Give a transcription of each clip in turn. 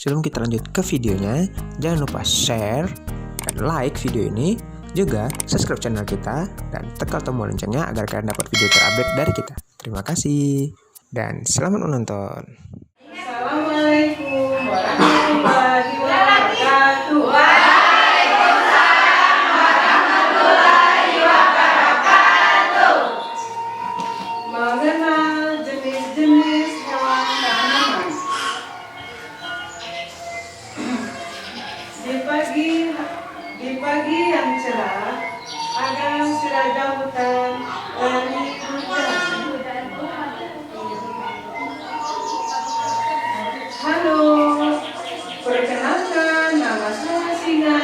sebelum kita lanjut ke videonya, jangan lupa share dan like video ini, juga subscribe channel kita dan tekan tombol loncengnya agar kalian dapat video terupdate dari kita. Terima kasih dan selamat menonton. Assalamualaikum warahmatullahi wabarakatuh. Mengenal jenis-jenis hewan tanaman. Di pagi yang cerah, ada seraja hutan dari hujan. Halo, perkenalkan nama saya Singa.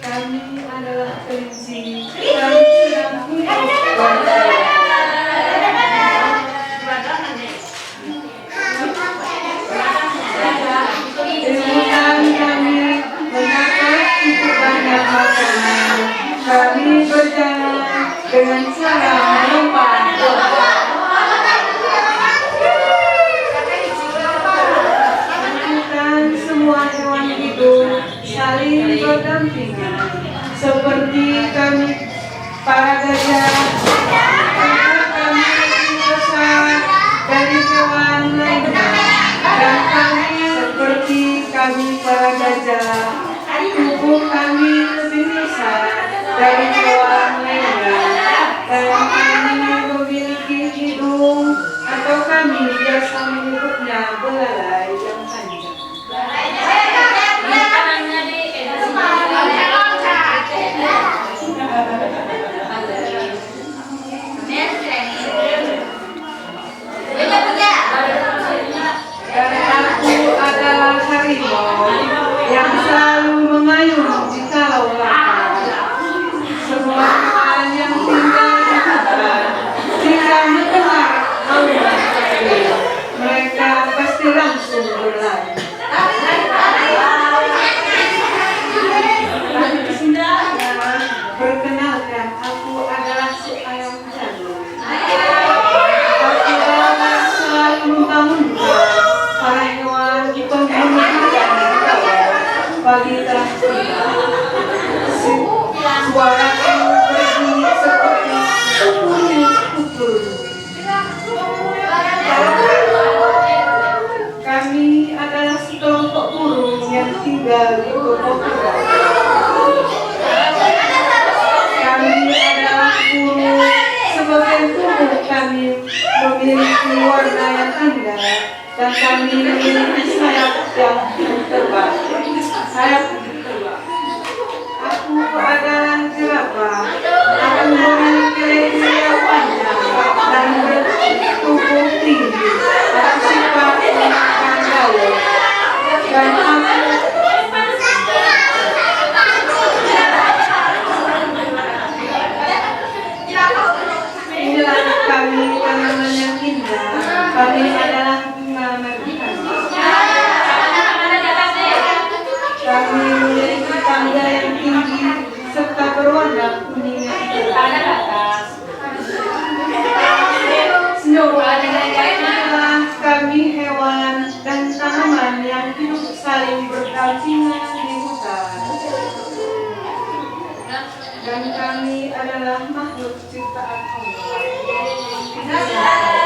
Kami adalah kelinci. Kami sedang hidup di hutan. Kami mendapat cukup banyak makanan. Kami berjalan dengan cara melompat. Bukan semua hewan hidup saling berdampingan. Seperti kami para gajah, kami besar dari hewan lainnya. Dan kami seperti kami para gajah, tubuh kami lebih besar dari hewan lainnya. Dan kami memiliki hidung atau kami biasa menyebutnya belalai yang panjang. Aku adalah harimau yang selalu mengayun jikalau lapar. Semua hewan yang tinggal di hutan jika mendengar hauan air, mereka pasti langsung berlari. Perkenalkan, aku adalah si ayam jago. Aku selalu membangunkan para hewan di penghuni pagi telah tiba. Suaraku berbunyi seperti kukur. Kami adalah sekelompok burung yang tinggal di pepohonan. Kami adalah burung. Sebagian tubuh kami memiliki warna yang indah. Dan kami memiliki sayap yang terbang. Aku adalah jerapah. Aku memiliki leher yang panjang dan bertubuh tinggi. Aku sifat memakan daun. Dan inilah kami tanaman yang indah. Kami adalah bunga margihani. Kami memiliki tangga yang tinggi serta berwarna kuning yang cerah. Inilah kami hewan dan tanaman yang hidup saling berdampingan di hutan. Dan kami adalah makhluk ciptaan Allah.